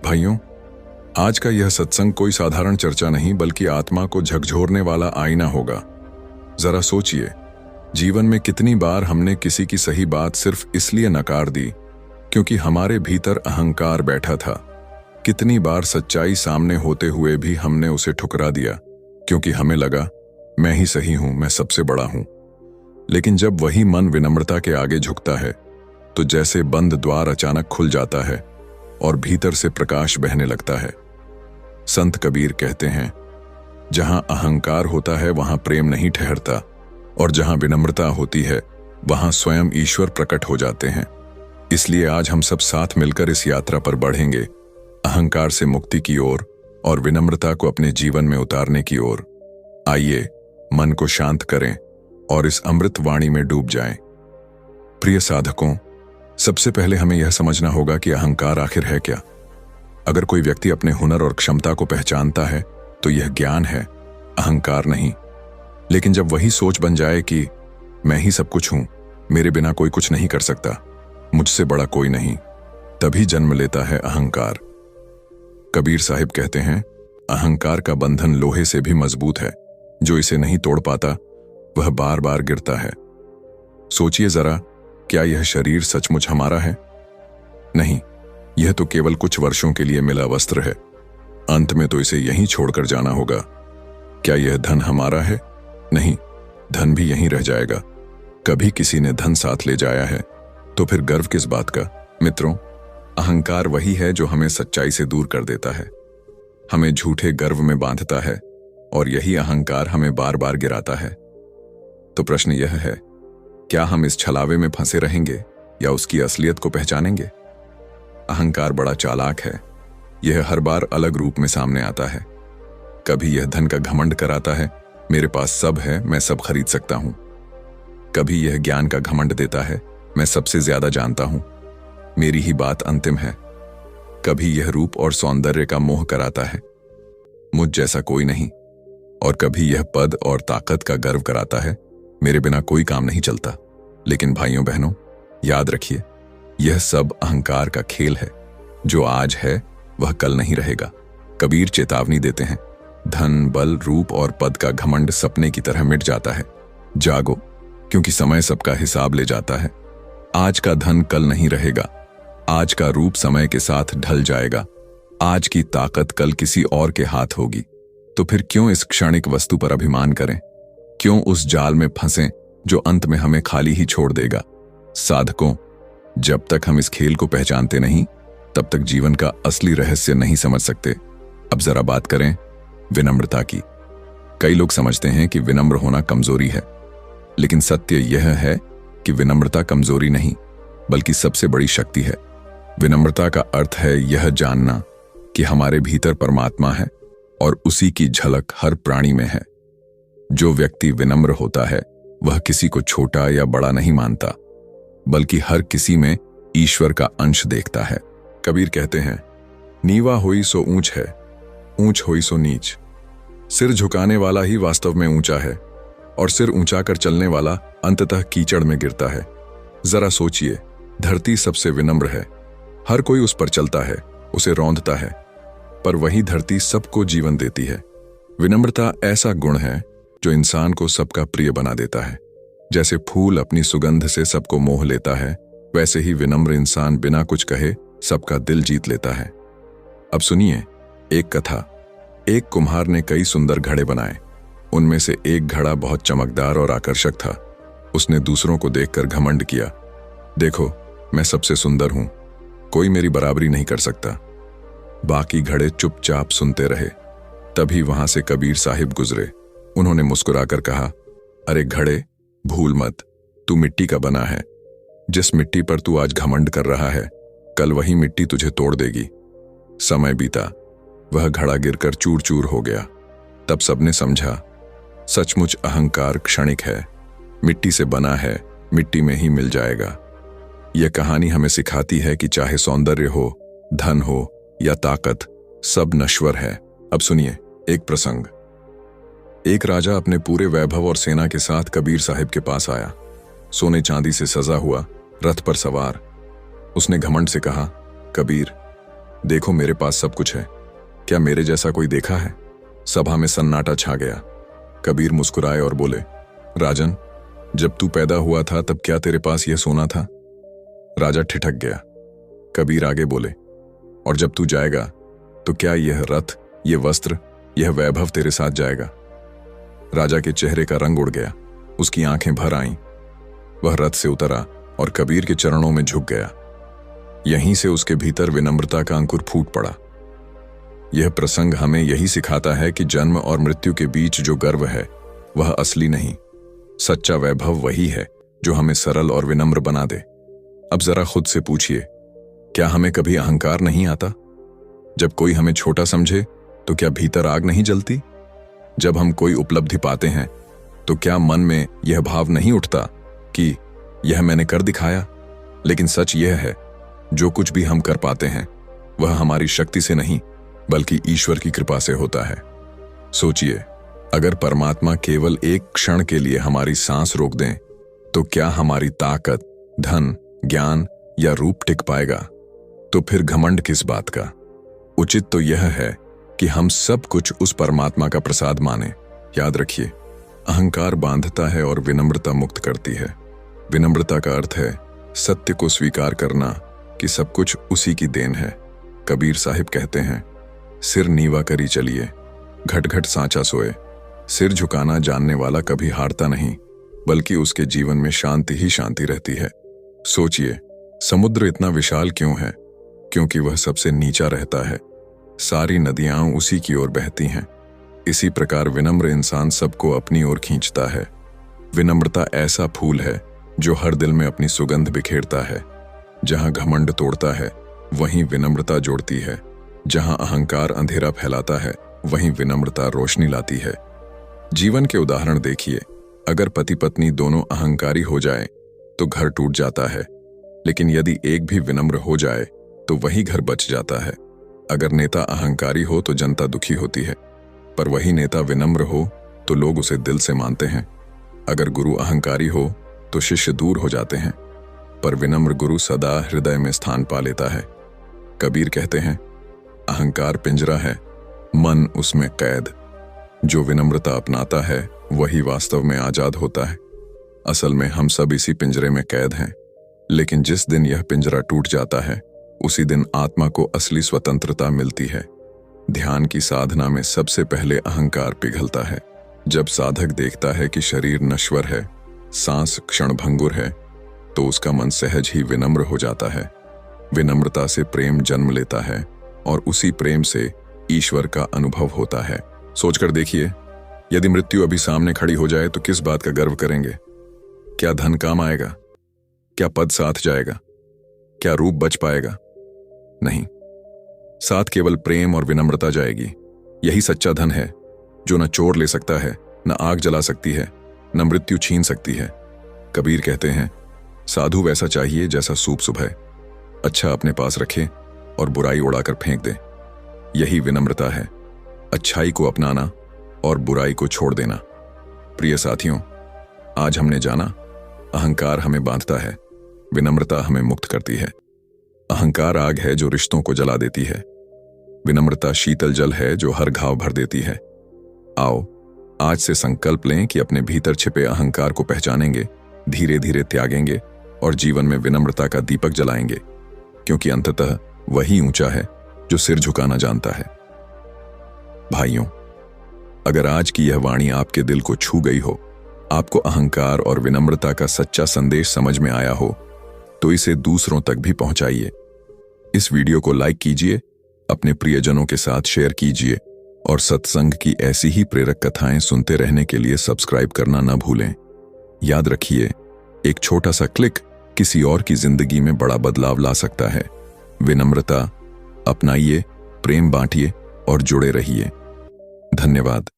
भाइयों, आज का यह सत्संग कोई साधारण चर्चा नहीं बल्कि आत्मा को झकझोरने वाला आईना होगा। जरा सोचिए, जीवन में कितनी बार हमने किसी की सही बात सिर्फ इसलिए नकार दी क्योंकि हमारे भीतर अहंकार बैठा था। कितनी बार सच्चाई सामने होते हुए भी हमने उसे ठुकरा दिया क्योंकि हमें लगा मैं ही सही हूं, मैं सबसे बड़ा हूं। लेकिन जब वही मन विनम्रता के आगे झुकता है तो जैसे बंद द्वार अचानक खुल जाता है और भीतर से प्रकाश बहने लगता है। संत कबीर कहते हैं, जहां अहंकार होता है वहां प्रेम नहीं ठहरता, और जहां विनम्रता होती है वहां स्वयं ईश्वर प्रकट हो जाते हैं। इसलिए आज हम सब साथ मिलकर इस यात्रा पर बढ़ेंगे, अहंकार से मुक्ति की ओर और विनम्रता को अपने जीवन में उतारने की ओर। आइए मन को शांत करें और इस अमृत वाणी में डूब जाएं। प्रिय साधकों, सबसे पहले हमें यह समझना होगा कि अहंकार आखिर है क्या। अगर कोई व्यक्ति अपने हुनर और क्षमता को पहचानता है तो यह ज्ञान है, अहंकार नहीं। लेकिन जब वही सोच बन जाए कि मैं ही सब कुछ हूं, मेरे बिना कोई कुछ नहीं कर सकता, मुझसे बड़ा कोई नहीं, तभी जन्म लेता है अहंकार। कबीर साहिब कहते हैं, अहंकार का बंधन लोहे से भी मजबूत है, जो इसे नहीं तोड़ पाता वह बार बार गिरता है। सोचिए जरा, क्या यह शरीर सचमुच हमारा है? नहीं, यह तो केवल कुछ वर्षों के लिए मिला वस्त्र है। अंत में तो इसे यहीं छोड़कर जाना होगा। क्या यह धन हमारा है? नहीं, धन भी यहीं रह जाएगा। कभी किसी ने धन साथ ले जाया है तो फिर गर्व किस बात का? मित्रों, अहंकार वही है जो हमें सच्चाई से दूर कर देता है, हमें झूठे गर्व में बांधता है, और यही अहंकार हमें बार बार गिराता है। तो प्रश्न यह है, क्या हम इस छलावे में फंसे रहेंगे या उसकी असलियत को पहचानेंगे? अहंकार बड़ा चालाक है। यह हर बार अलग रूप में सामने आता है। कभी यह धन का घमंड कराता है, मेरे पास सब है, मैं सब खरीद सकता हूं। कभी यह ज्ञान का घमंड देता है, मैं सबसे ज्यादा जानता हूं, मेरी ही बात अंतिम है। कभी यह रूप और सौंदर्य का मोह कराता है, मुझ जैसा कोई नहीं। और कभी यह पद और ताकत का गर्व कराता है, मेरे बिना कोई काम नहीं चलता। लेकिन भाइयों बहनों, याद रखिए, यह सब अहंकार का खेल है। जो आज है वह कल नहीं रहेगा। कबीर चेतावनी देते हैं, धन, बल, रूप और पद का घमंड सपने की तरह मिट जाता है। जागो, क्योंकि समय सबका हिसाब ले जाता है। आज का धन कल नहीं रहेगा, आज का रूप समय के साथ ढल जाएगा, आज की ताकत कल किसी और के हाथ होगी। तो फिर क्यों इस क्षणिक वस्तु पर अभिमान करें? क्यों उस जाल में फंसें जो अंत में हमें खाली ही छोड़ देगा? साधकों, जब तक हम इस खेल को पहचानते नहीं तब तक जीवन का असली रहस्य नहीं समझ सकते। अब जरा बात करें विनम्रता की। कई लोग समझते हैं कि विनम्र होना कमजोरी है, लेकिन सत्य यह है कि विनम्रता कमजोरी नहीं बल्कि सबसे बड़ी शक्ति है। विनम्रता का अर्थ है यह जानना कि हमारे भीतर परमात्मा है और उसी की झलक हर प्राणी में है। जो व्यक्ति विनम्र होता है वह किसी को छोटा या बड़ा नहीं मानता, बल्कि हर किसी में ईश्वर का अंश देखता है। कबीर कहते हैं, नीवा होई सो ऊंच है, ऊंच होई सो नीच। सिर झुकाने वाला ही वास्तव में ऊंचा है और सिर ऊंचा कर चलने वाला अंततः कीचड़ में गिरता है। जरा सोचिए, धरती सबसे विनम्र है, हर कोई उस पर चलता है, उसे रौंदता है, पर वही धरती सबको जीवन देती है। विनम्रता ऐसा गुण है जो इंसान को सबका प्रिय बना देता है। जैसे फूल अपनी सुगंध से सबको मोह लेता है, वैसे ही विनम्र इंसान बिना कुछ कहे सबका दिल जीत लेता है। अब सुनिए एक कथा। एक कुम्हार ने कई सुंदर घड़े बनाए। उनमें से एक घड़ा बहुत चमकदार और आकर्षक था। उसने दूसरों को देखकर घमंड किया, देखो मैं सबसे सुंदर हूं, कोई मेरी बराबरी नहीं कर सकता। बाकी घड़े चुपचाप सुनते रहे। तभी वहां से कबीर साहिब गुजरे। उन्होंने मुस्कुराकर कहा, अरे घड़े, भूल मत, तू मिट्टी का बना है। जिस मिट्टी पर तू आज घमंड कर रहा है, कल वही मिट्टी तुझे तोड़ देगी। समय बीता, वह घड़ा गिरकर चूर चूर हो गया। तब सबने समझा, सचमुच अहंकार क्षणिक है, मिट्टी से बना है, मिट्टी में ही मिल जाएगा। यह कहानी हमें सिखाती है कि चाहे सौंदर्य हो, धन हो या ताकत, सब नश्वर है। अब सुनिए एक प्रसंग। एक राजा अपने पूरे वैभव और सेना के साथ कबीर साहिब के पास आया। सोने चांदी से सजा हुआ, रथ पर सवार। उसने घमंड से कहा, कबीर, देखो मेरे पास सब कुछ है, क्या मेरे जैसा कोई देखा है? सभा में सन्नाटा छा गया। कबीर मुस्कुराए और बोले, राजन, जब तू पैदा हुआ था तब क्या तेरे पास यह सोना था? राजा ठिठक गया। कबीर आगे बोले, और जब तू जाएगा तो क्या यह रथ, यह वस्त्र, यह वैभव तेरे साथ जाएगा? राजा के चेहरे का रंग उड़ गया, उसकी आंखें भर आईं। वह रथ से उतरा और कबीर के चरणों में झुक गया। यहीं से उसके भीतर विनम्रता का अंकुर फूट पड़ा। यह प्रसंग हमें यही सिखाता है कि जन्म और मृत्यु के बीच जो गर्व है वह असली नहीं, सच्चा वैभव वही है जो हमें सरल और विनम्र बना दे। अब जरा खुद से पूछिए, क्या हमें कभी अहंकार नहीं आता? जब कोई हमें छोटा समझे तो क्या भीतर आग नहीं जलती? जब हम कोई उपलब्धि पाते हैं तो क्या मन में यह भाव नहीं उठता कि यह मैंने कर दिखाया? लेकिन सच यह है, जो कुछ भी हम कर पाते हैं वह हमारी शक्ति से नहीं बल्कि ईश्वर की कृपा से होता है। सोचिए, अगर परमात्मा केवल एक क्षण के लिए हमारी सांस रोक दें तो क्या हमारी ताकत, धन, ज्ञान या रूप टिक पाएगा? तो फिर घमंड किस बात का? उचित तो यह है कि हम सब कुछ उस परमात्मा का प्रसाद माने। याद रखिए, अहंकार बांधता है और विनम्रता मुक्त करती है। विनम्रता का अर्थ है सत्य को स्वीकार करना कि सब कुछ उसी की देन है। कबीर साहिब कहते हैं, सिर नीवा करी चलिए, घट घट सांचा सोए। सिर झुकाना जानने वाला कभी हारता नहीं, बल्कि उसके जीवन में शांति ही शांति रहती है। सोचिए, समुद्र इतना विशाल क्यों है? क्योंकि वह सबसे नीचा रहता है। सारी नदियां उसी की ओर बहती हैं। इसी प्रकार विनम्र इंसान सबको अपनी ओर खींचता है। विनम्रता ऐसा फूल है जो हर दिल में अपनी सुगंध बिखेरता है। जहां घमंड तोड़ता है वहीं विनम्रता जोड़ती है। जहां अहंकार अंधेरा फैलाता है वहीं विनम्रता रोशनी लाती है। जीवन के उदाहरण देखिए, अगर पति पत्नी दोनों अहंकारी हो जाए तो घर टूट जाता है, लेकिन यदि एक भी विनम्र हो जाए तो वही घर बच जाता है। अगर नेता अहंकारी हो तो जनता दुखी होती है, पर वही नेता विनम्र हो तो लोग उसे दिल से मानते हैं। अगर गुरु अहंकारी हो तो शिष्य दूर हो जाते हैं, पर विनम्र गुरु सदा हृदय में स्थान पा लेता है। कबीर कहते हैं, अहंकार पिंजरा है, मन उसमें कैद। जो विनम्रता अपनाता है वही वास्तव में आजाद होता है। असल में हम सब इसी पिंजरे में कैद हैं, लेकिन जिस दिन यह पिंजरा टूट जाता है उसी दिन आत्मा को असली स्वतंत्रता मिलती है। ध्यान की साधना में सबसे पहले अहंकार पिघलता है। जब साधक देखता है कि शरीर नश्वर है, सांस क्षणभंगुर है, तो उसका मन सहज ही विनम्र हो जाता है। विनम्रता से प्रेम जन्म लेता है और उसी प्रेम से ईश्वर का अनुभव होता है। सोचकर देखिए, यदि मृत्यु अभी सामने खड़ी हो जाए तो किस बात का गर्व करेंगे? क्या धन काम आएगा? क्या पद साथ जाएगा? क्या रूप बच पाएगा? नहीं, साथ केवल प्रेम और विनम्रता जाएगी। यही सच्चा धन है जो न चोर ले सकता है, न आग जला सकती है, न मृत्यु छीन सकती है। कबीर कहते हैं, साधु वैसा चाहिए जैसा सूप सुबह, अच्छा अपने पास रखे और बुराई उड़ाकर फेंक दे। यही विनम्रता है, अच्छाई को अपनाना और बुराई को छोड़ देना। प्रिय साथियों, आज हमने जाना, अहंकार हमें बांधता है, विनम्रता हमें मुक्त करती है। अहंकार आग है जो रिश्तों को जला देती है। विनम्रता शीतल जल है जो हर घाव भर देती है। आओ, आज से संकल्प लें कि अपने भीतर छिपे अहंकार को पहचानेंगे, धीरे धीरे त्यागेंगे और जीवन में विनम्रता का दीपक जलाएंगे, क्योंकि अंततः वही ऊंचा है जो सिर झुकाना जानता है। भाइयों, अगर आज की यह वाणी आपके दिल को छू गई हो, आपको अहंकार और विनम्रता का सच्चा संदेश समझ में आया हो, तो इसे दूसरों तक भी पहुंचाइए। इस वीडियो को लाइक कीजिए, अपने प्रियजनों के साथ शेयर कीजिए और सत्संग की ऐसी ही प्रेरक कथाएं सुनते रहने के लिए सब्सक्राइब करना न भूलें। याद रखिए, एक छोटा सा क्लिक किसी और की जिंदगी में बड़ा बदलाव ला सकता है। विनम्रता अपनाइए, प्रेम बांटिए और जुड़े रहिए। धन्यवाद।